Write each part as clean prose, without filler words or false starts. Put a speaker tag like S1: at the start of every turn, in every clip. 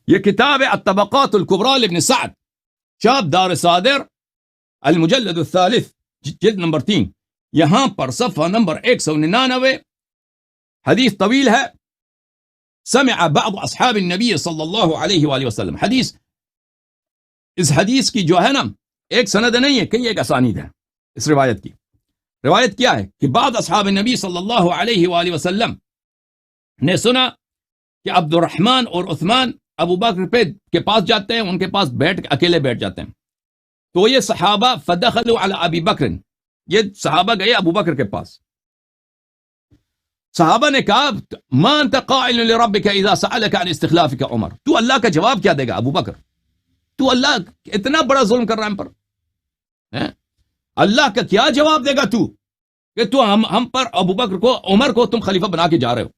S1: یہ کتاب ہے الطبقات الکبریٰ لابن سعد، چاپ دار صادر، المجلد الثالث، جلد نمبر 3، یہاں پر صفحہ نمبر 199، حدیث طویل ہے۔ سمع بعض اصحاب النبی صلی اللہ علیہ وآلہ وسلم، حدیث، اس حدیث کی جو ہے نا ایک سند نہیں ہے، کئی ایک اسانید ہے اس روایت کی۔ روایت کیا ہے کہ بعض اصحاب النبی صلی اللہ علیہ وآلہ وسلم نے سنا کہ عبد الرحمن اور عثمان ابو بکر کے پاس جاتے ہیں، ان کے پاس اکیلے بیٹھ جاتے ہیں، تو یہ صحابہ فدخلوا علی ابی بکر، یہ صحابہ گئے ابو بکر کے پاس۔ صحابہ نے کہا ما انت قائل لربک اذا سألک عن استخلافک عمر، تو اللہ کا جواب کیا دے گا ابو بکر؟ تو اللہ اتنا بڑا ظلم کر رہا ہے ہم پر، اللہ کا کیا جواب دے گا تو کہ تو ہم پر ابو بکر کو، عمر کو تم خلیفہ بنا کے جا رہے ہو؟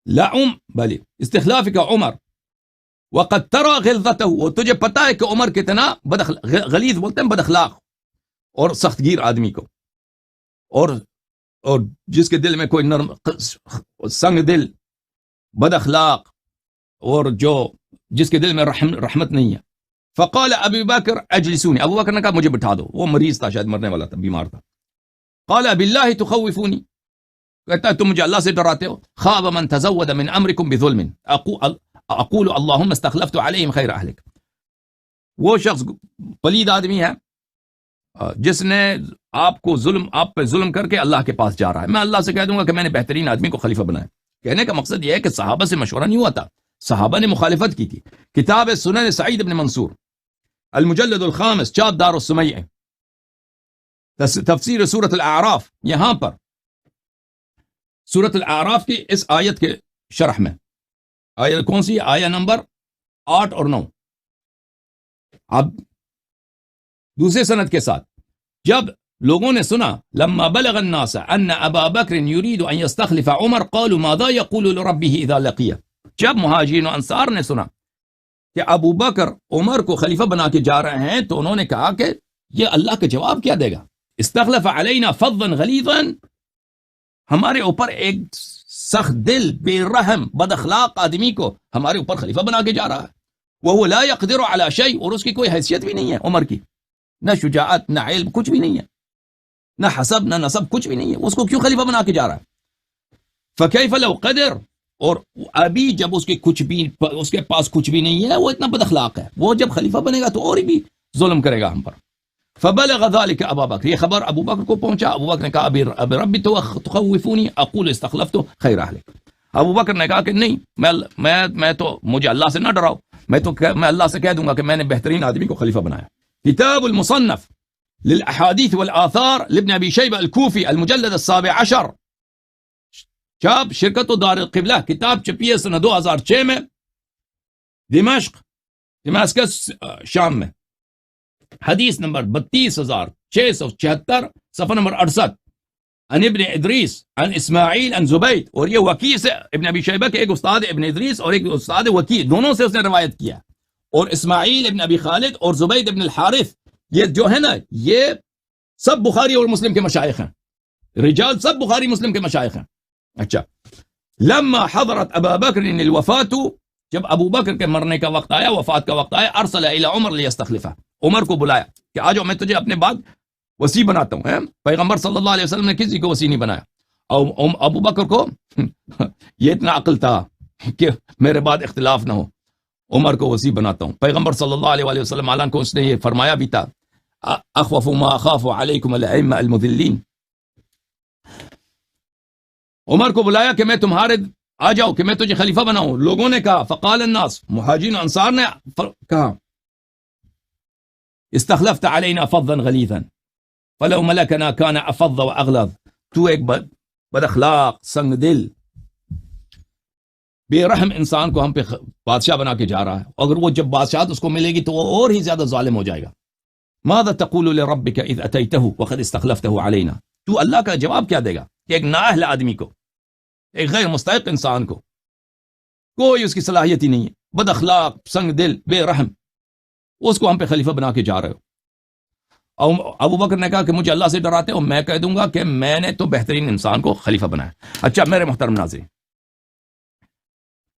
S1: لا بلی استخلافک عمر وقد ترى غلظته، اور تجھے پتا ہے کہ عمر کتنا غلیظ بولتے ہیں، بد اخلاق اور سخت گیر آدمی کو، اور جس کے دل میں کوئی نرم سنگ دل، بد اخلاق، اور جس کے دل میں رحمت نہیں ہے۔ فقال ابو بکر اجلسونی، ابو بکر نے کہا مجھے بٹھا دو، وہ مریض تھا، شاید مرنے والا تھا، بیمار تھا۔ قال باللہ تخوفونی، کہتا ہے تم مجھے اللہ سے ڈراتے ہو۔ خاب من تزود من امرکم بظلم اقول اللہم استخلفت علیہم خیر اہلک، وہ شخص پلید آدمی ہے جس نے آپ پہ ظلم کر کے اللہ کے پاس جا رہا ہے، میں اللہ سے کہہ دوں گا کہ میں نے بہترین آدمی کو خلیفہ بنایا۔ کہنے کا مقصد یہ ہے کہ صحابہ سے مشورہ نہیں ہوا تھا، صحابہ نے مخالفت کی تھی۔ کتاب سنن سعید بن منصور، المجلد الخامس، چاپ دار السمیع، تفسیر سورۃ الاعراف، یہاں پر سورۃ الاعراف کی اس آیت کے شرح میں، آیت کون سی؟ آیہ نمبر 8 اور 9۔ اب دوسرے سند کے ساتھ، جب لوگوں نے سنا لما بلغ الناس ان ابا بکر يريد ان يستخلف عمر قالوا ماذا يقول لربه اذا لقيه، جب مہاجرین و انصار نے سنا کہ ابو بکر عمر کو خلیفہ بنا کے جا رہے ہیں، تو انہوں نے کہا کہ یہ اللہ کا جواب کیا دے گا؟ استخلف علینا فظا غلیظا، ہمارے اوپر ایک سخت دل، بے رحم، بد اخلاق آدمی کو ہمارے اوپر خلیفہ بنا کے جا رہا ہے۔ وهو لا يقدر على شيء، اور اس کی کوئی حیثیت بھی نہیں ہے عمر کی، نہ شجاعت، نہ علم، کچھ بھی نہیں ہے، نہ حسب، نہ نسب، کچھ بھی نہیں ہے، اس کو کیوں خلیفہ بنا کے جا رہا ہے؟ فكيف لو قدر، اور ابھی جب اس کے پاس کچھ بھی نہیں ہے، وہ اتنا بد اخلاق ہے، وہ جب خلیفہ بنے گا تو اور بھی ظلم کرے گا ہم پر۔ فبلغ ذلك ابا بکر، یہ خبر ابو بکر کو پہنچا۔ ابو بکر نے کہا ابی ربی تخوفونی اقول استخلفت خیر اہلک، ابو بکر نے کہا کہ نہیں، میں تو مجھے اللہ سے نہ ڈراؤ، میں اللہ سے کہہ دوں گا کہ میں نے بہترین آدمی کو خلیفہ بنایا۔ کتاب المصنف للاحادیث والآثار لابن ابی شیبہ الکوفی، المجلد السابع عشر، چاپ شرکت و دار القبلہ، کتاب چھپی ہے سنہ 2006 میں، دمشق شام میں، حدیث نمبر 32676، صفحہ نمبر 68، عن ابن ادریس عن اسماعیل عن زبید، اور یہ وکیع سے، ابن ابی شیبہ کے ایک استاد ابن ادریس اور ایک استاد وکیع، دونوں سے اس نے روایت کیا، اور اسماعیل ابن ابی خالد اور زبید ابن الحارث، یہ جو ہے نا یہ سب بخاری اور مسلم کے مشائخ ہیں، رجال سب بخاری مسلم کے مشائخ ہیں۔ اچھا، لما حضرت ابا بکر الوفات، جب ابو بکر کے مرنے کا وقت آیا، وفات کا وقت آیا، ارسل الى عمر لیستخلفہ، عمر کو بلایا کہ آجو میں تجھے اپنے بعد وصی بناتا ہوں۔ پیغمبر صلی اللہ علیہ وسلم نے کسی کو وصی نہیں بنایا، اور ابو بکر کو یہ اتنا عقل تھا کہ میرے بعد اختلاف نہ ہو، عمر کو وصی بناتا ہوں۔ پیغمبر صلی اللہ علیہ وسلم عالم کو اس نے یہ فرمایا بھی تھا، اخوف ما اخاف علیکم الائمہ المذلین، عمر کو بلایا کہ میں تمہارے آ جاؤ کہ میں تجھے خلیفہ بناؤں۔ لوگوں نے کہا، فقال الناس، مہاجرین انصار نے کہا، استخلفت علینا فظا غلیظا فلو ملکنا کان افظ واغلظ، تو ایک بد اخلاق، سنگ دل، بے رحم انسان کو ہم پہ بادشاہ بنا کے جا رہا ہے، اگر وہ جب بادشاہت اس کو ملے گی تو وہ اور ہی زیادہ ظالم ہو جائے گا۔ ماذا تقول لربک اذ اتیتہ وقد استخلفتہ علینا، تو اللہ کا جواب کیا دے گا کہ ایک نااہل آدمی کو، ایک غیر مستحق انسان کو، کوئی اس کی صلاحیت ہی نہیں ہے، بد اخلاق، سنگ دل، بے رحم، اس کو ہم پہ خلیفہ بنا کے جا رہے ہو۔ اور ابو بکر نے کہا کہ مجھے اللہ سے ڈراتے ہو، میں کہہ دوں گا کہ میں نے تو بہترین انسان کو خلیفہ بنایا۔ اچھا میرے محترم ناظرین،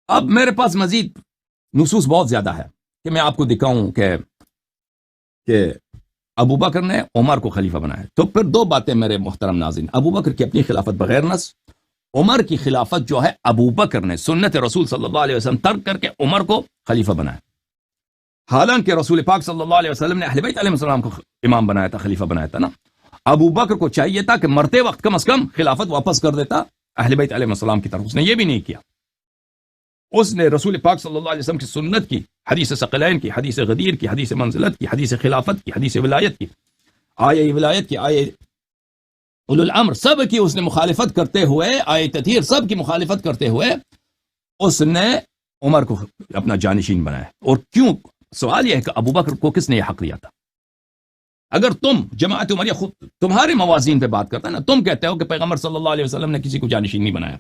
S1: اب میرے پاس مزید نصوص بہت زیادہ ہے کہ میں آپ کو دکھاؤں کہ ابو بکر نے عمر کو خلیفہ بنایا. تو پھر دو باتیں میرے محترم ناظرین. ابو بکر کی اپنی خلافت بغیر نص، عمر کی خلافت جو ہے ابو بکر نے سنت رسول صلی اللہ علیہ وسلم ترک کر کے عمر کو خلیفہ بنایا. حالانکہ رسول پاک صلی اللہ علیہ وسلم نے اہل بیت علیہ السلام کو امام بنایا تھا، خلیفہ بنایا تھا نا. ابو بکر کو چاہیے تھا کہ مرتے وقت کم از کم خلافت واپس کر دیتا اہل بیت علیہ السلام کی طرف. اس نے یہ بھی نہیں کیا. اس نے رسول پاک صلی اللہ علیہ وسلم کی سنت کی، حدیث ثقلین کی، حدیث غدیر کی، حدیث منزلت کی، حدیث خلافت کی، حدیث ولایت کی، آیہ ولایت کی، آیہ اولو الامر، سب کی اس نے مخالفت کرتے ہوئے، آیہ تطہیر سب کی مخالفت کرتے ہوئے اس نے عمر کو اپنا جانشین بنایا. اور کیوں؟ سوال یہ ہے کہ ابو بکر کو کس نے یہ حق دیا تھا؟ اگر تم جماعت عمریہ خود تمہارے موازین پہ بات کرتا ہے نا، تم کہتے ہو کہ پیغمبر صلی اللہ علیہ وسلم نے کسی کو جانشین نہیں بنایا،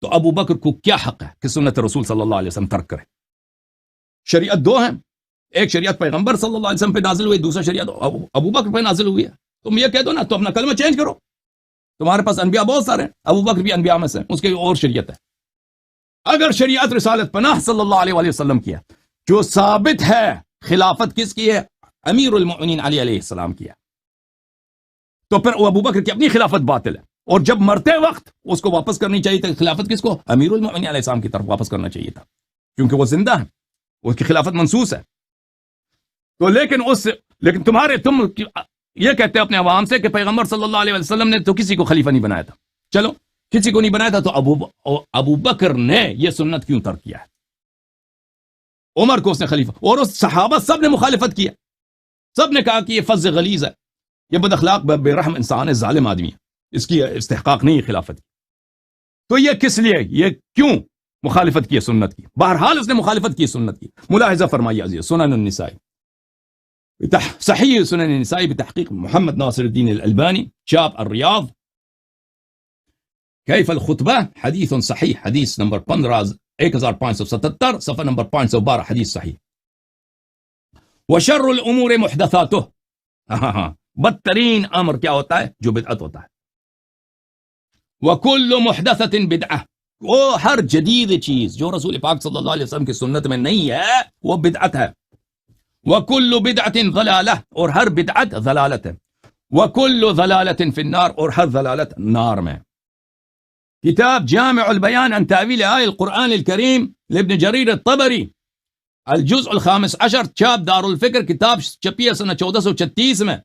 S1: تو ابو بکر کو کیا حق ہے کہ سنت رسول صلی اللہ علیہ وسلم ترک کرے؟ شریعت دو ہیں، ایک شریعت پیغمبر صلی اللہ علیہ وسلم پہ نازل ہوئی، دوسرا شریعت ابو بکر پہ نازل ہوئی ہے. تم یہ کہہ دو نا تو اپنا کلمہ چینج کرو. تمہارے پاس انبیاء بہت سارے ہیں، ابو بکر بھی انبیاء میں سے، اس کی اور شریعت ہے. اگر شریعت رسالت پناہ صلی اللہ علیہ وآلہ وسلم کی ہے، جو ثابت ہے خلافت کس کی ہے؟ امیر المؤمنین علی علیہ السلام کی ہے، تو پھر ابو بکر کی اپنی خلافت باطل ہے. اور جب مرتے وقت اس کو واپس کرنی چاہیے تھی خلافت کس کو؟ امیر المؤمنین علیہ السلام کی طرف واپس کرنا چاہیے تھا، کیونکہ وہ زندہ ہے، اس کی خلافت منسوس ہے. تو لیکن تم یہ کہتے ہیں اپنے عوام سے کہ پیغمبر صلی اللہ علیہ وسلم نے تو کسی کو خلیفہ نہیں بنایا تھا. چلو کسی کو نہیں بنایا تھا، تو ابو بکر نے یہ سنت کیوں ترک کیا ہے؟ عمر کو اس نے خلیفہ، اور اس صحابہ سب نے مخالفت کیا، سب نے کہا کہ یہ فظ غلیظ ہے، یہ بد اخلاق بے رحم انسان ہے، ظالم آدمی ہے، اس کی استحقاق نہیں ہے خلافت کی. تو یہ کس لیے، یہ کیوں مخالفت کی سنت کی؟ بہرحال اس نے مخالفت کی سنت کی. ملاحظہ فرمائیے عزیز، سنن النسائی، صحیح سنن النسائی بتحقیق محمد ناصر الدین الالبانی، چاپ الریاض، کیف الخطبہ، حدیث صحیح، حدیث نمبر 1577، صفحہ نمبر 512، حدیث صحیح. وشر الامور محدثاتہ، بدترین امر کیا ہوتا ہے؟ جو بدعت ہوتا ہے. وکل محدثۃ بدعہ، وہ ہر جدید چیز جو رسول پاک صلی اللہ علیہ وسلم کی سنت میں نہیں ہے وہ بدعت ہے. وکل بدعت ضلالہ، اور ہر بدعت ضلالت ہے. وکل ضلالت فی النار، اور ہر ضلالت نار میں. کتاب جامع البیان عن تاویل آیہ القرآن الکریم لابن جریر الطبری، الجزء الخامس عشر، چاپ دار الفکر، کتاب چھپی ہے سنہ 1436 میں،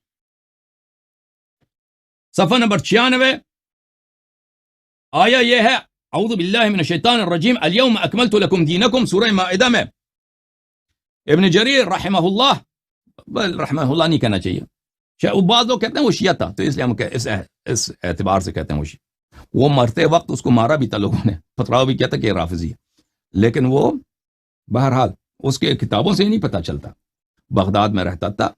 S1: صفحہ نمبر 96. آیہ یہ ہے، اعوذ باللہ من الشیطان الرجیم، الیوم اکملت لکم دینکم، سورہ مائدہ میں. ابن جریر رحمہ اللہ، بل رحمہ اللہ نہیں کہنا چاہیے، بعض لوگ کہتے ہیں وہ شیعہ تھا، تو اس لیے ہم اس اعتبار سے کہتے ہیں وہ شیعہ. وہ مرتے وقت اس کو مارا بھی تھا لوگوں نے، فتراو بھی کہتا کہ یہ رافضی ہے، لیکن وہ بہرحال اس کے کتابوں سے ہی نہیں پتا چلتا، بغداد میں رہتا تھا،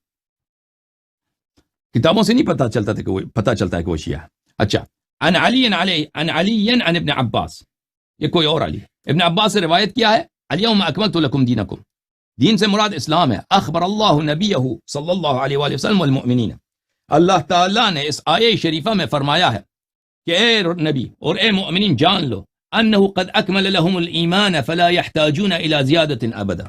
S1: کتابوں سے نہیں پتا چلتا تھا کہ وہ پتا چلتا ہے کہ وہ شیعہ ہے. اچھا، عن علی عن ابن عباس، یہ کوئی اور علی ہے، ابن عباس سے روایت کیا ہے، الیوم اکملت لکم دینکم، دین سے مراد اسلام ہے. اخبر اللہ نبیہ صلی اللہ علیہ وآلہ وسلم والمؤمنین، اللہ تعالیٰ نے اس آیہ شریفہ میں فرمایا ہے کہ اے نبی اور اے مؤمنین جان لو، انہ قد اکمل لهم الایمان فلا يحتاجون الى زیادت ابدا،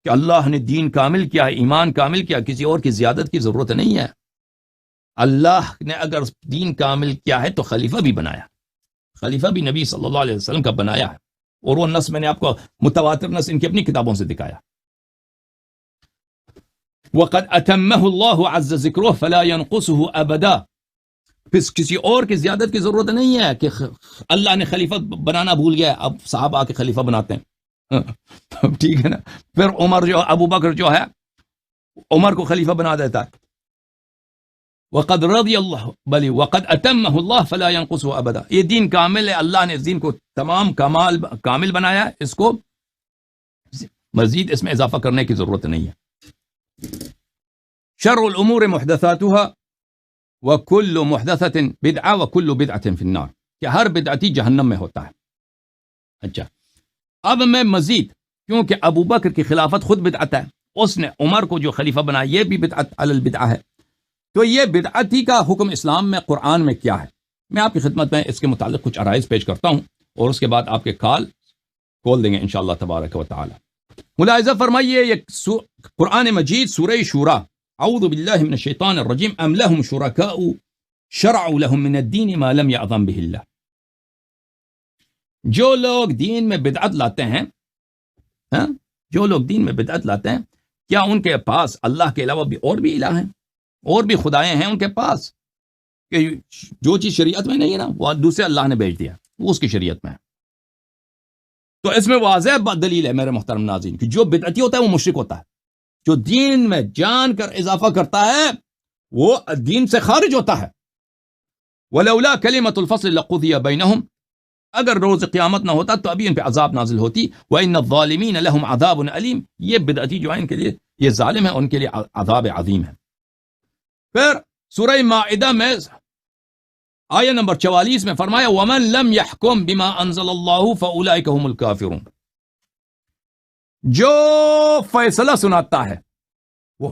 S1: کہ اللہ نے دین کامل کیا ہے، ایمان کامل کیا، کسی اور کی زیادت کی ضرورت نہیں ہے. اللہ نے اگر دین کامل کیا ہے تو خلیفہ بھی بنایا، خلیفہ بھی نبی صلی اللہ علیہ وسلم کا بنایا ہے، اور وہ نص میں نے آپ کو متواتر نص ان کی اپنی کتابوں سے دکھایا. وقد اتمہ اللہ عز ذکرہ فلا ينقصہ ابدا، پھر کسی اور کی زیادت کی ضرورت نہیں ہے کہ اللہ نے خلیفہ بنانا بھول گیا، اب صحابہ آ کے خلیفہ بناتے ہیں، ٹھیک ہے نا. پھر عمر جو ابو بکر جو ہے عمر کو خلیفہ بنا دیتا ہے. وقد رضی اللہ، بلی وقد اتمہ اللہ فلا ينقصہ ابدا، یہ دین کامل ہے، اللہ نے اس دین کو تمام کامل بنایا ہے، اس کو مزید اس میں اضافہ کرنے کی ضرورت نہیں ہے. شر الامور محدثاتها وکل محدثۃ بدعہ وکل بدعۃ فی النار، کہ ہر بدعتی جہنم میں ہوتا ہے. اچھا، اب میں مزید، کیونکہ ابو بکر کی خلافت خود بدعت ہے، اس نے عمر کو جو خلیفہ بنایا یہ بھی بدعت علی البدعہ ہے، تو یہ بدعتی کا حکم اسلام میں قرآن میں کیا ہے؟ میں آپ کی خدمت میں اس کے متعلق کچھ عرائض پیش کرتا ہوں، اور اس کے بعد آپ کے کال کھول دیں گے انشاءاللہ تبارک و تعالی. ملاحظہ فرمائیے یہ قرآن مجید سورہ شورا، اعوذ باللہ من الشیطان الرجیم، ام لہم شرکاء شرعوا لهم من الدین ما لم یعظم به اللہ. جو لوگ دین میں بدعت لاتے ہیں، جو لوگ دین میں بدعت لاتے ہیں، کیا ان کے پاس اللہ کے علاوہ بھی اور بھی الہ ہیں، اور بھی خدائیں ہیں ان کے پاس، کہ جو چیز شریعت میں نہیں ہے نا وہ دوسرے اللہ نے بھیج دیا، وہ اس کی شریعت میں ہے. تو اس میں واضح دلیل ہے میرے محترم ناظرین کہ جو بدعتی ہوتا ہے وہ مشرک ہوتا ہے. جو دین میں جان کر اضافہ کرتا ہے وہ دین سے خارج ہوتا ہے. ولولا کلمۃ الفصل لقضی بینہم، اگر روز قیامت نہ ہوتا تو ابھی ان پہ عذاب نازل ہوتی. وَإِنَّ الظَّالِمِينَ لَهُمْ عَذَابٌ أَلِيمٌ، یہ بدعتی جو ہیں ان کے لیے یہ ظالم ہے، ان کے لیے عذاب عظیم ہے. پھر سورہ مائدہ میں آیہ نمبر 44 میں فرمایا وَمَن لَمْ يَحْكُمْ بِمَا أَنزَلَ اللَّهُ فَأُولَئِكَ هُمُ الْكَافِرُونَ. جو فیصلہ سناتا ہے، وہ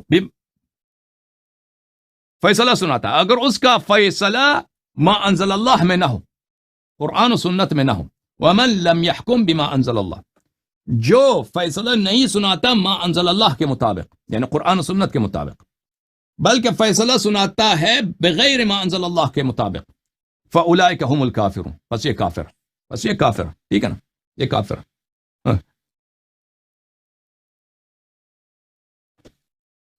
S1: فیصلہ سناتا ہے، اگر اس کا فیصلہ ما انزل اللہ میں نہ ہو، قرآن و سنت میں نہ ہو. وَمَن لَمْ يَحْكُمْ بِمَا أَنزَلَ اللَّهُ، جو فیصلہ نہیں سناتا ما انزل اللہ کے مطابق، یعنی قرآن و سنت کے مطابق، بلکہ فیصلہ سناتا ہے بغیر ما انزل اللہ کے مطابق، فَأُولَئِكَ هُمُ الْكَافِرُونَ، بس یہ کافر، بس یہ کافر، ٹھیک ہے نا، یہ کافر.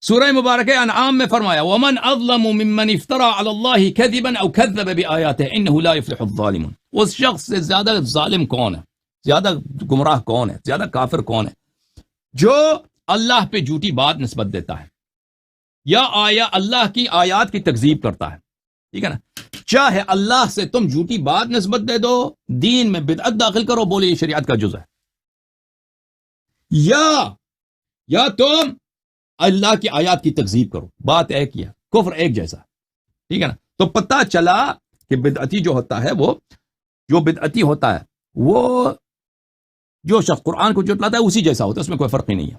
S1: سورہ مبارکہ انعام میں فرمایا وَمَنْ أَظْلَمُ مِمَّنِ افْتَرَى عَلَى اللَّهِ كَذِبًا أَوْ كَذَّبَ بِآيَاتِهِ إِنَّهُ لَا يُفْلِحُ الظَّالِمُونَ. اس شخص سے زیادہ ظالم کون ہے، زیادہ گمراہ کون ہے، زیادہ کافر کون ہے، جو اللہ پہ جھوٹی بات نسبت دیتا ہے یا اللہ کی آیات کی تکذیب کرتا ہے. ٹھیک ہے نا، چاہے اللہ سے تم جھوٹی بات نسبت دے دو، دین میں بدعت داخل کرو، بولے یہ شریعت کا جز ہے، یا تم اللہ کی آیات کی تکذیب کرو، بات ایک ہی ہے، کفر ایک جیسا. ٹھیک ہے نا. تو پتہ چلا کہ بدعتی جو ہوتا ہے، وہ جو بدعتی ہوتا ہے وہ جو شخص قرآن کو جھٹلاتا ہے اسی جیسا ہوتا ہے، اس میں کوئی فرق ہی نہیں ہے.